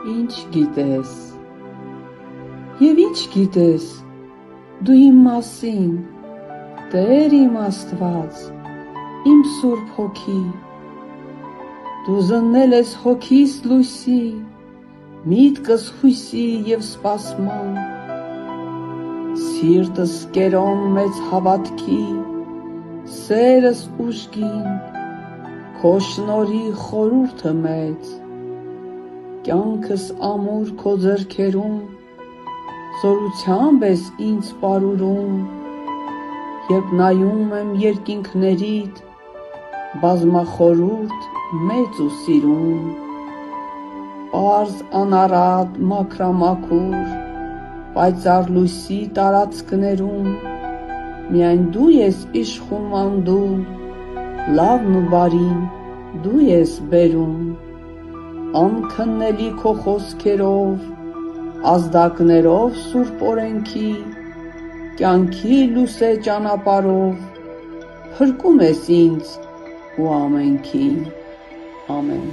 Ինչ գիտես, և ինչ գիտես, դու իմ մասին, Տեր իմ Աստված, իմ Սուրբ Հոգի, դու զննել ես հոգիս լույսի, միտքս հույսի և սպասման, սիրտս կերոն մեծ հավատքի, սերս ուժգին, քո շնորհի խորհուրդը մեծ, կյանքս ամուր քո ձեռքերում, զորությամբ ես ինձ պարուրում, երբ նայում եմ երկինքներիդ, բազմախորհուրդ մեծ ու սիրուն, պարզ անառատ մաքրամաքուր, պայծառ լույսի տարածքներում, միայն դու ես իշխում անդունդ, լավն ու բարին դու ես բերում, անքննելի քո խոսքերով, ազդակներով սուրբ օրենքի, կյանքի լուսե ճանապարհով, փրկում ես ինձ ու ամենքին, ամեն։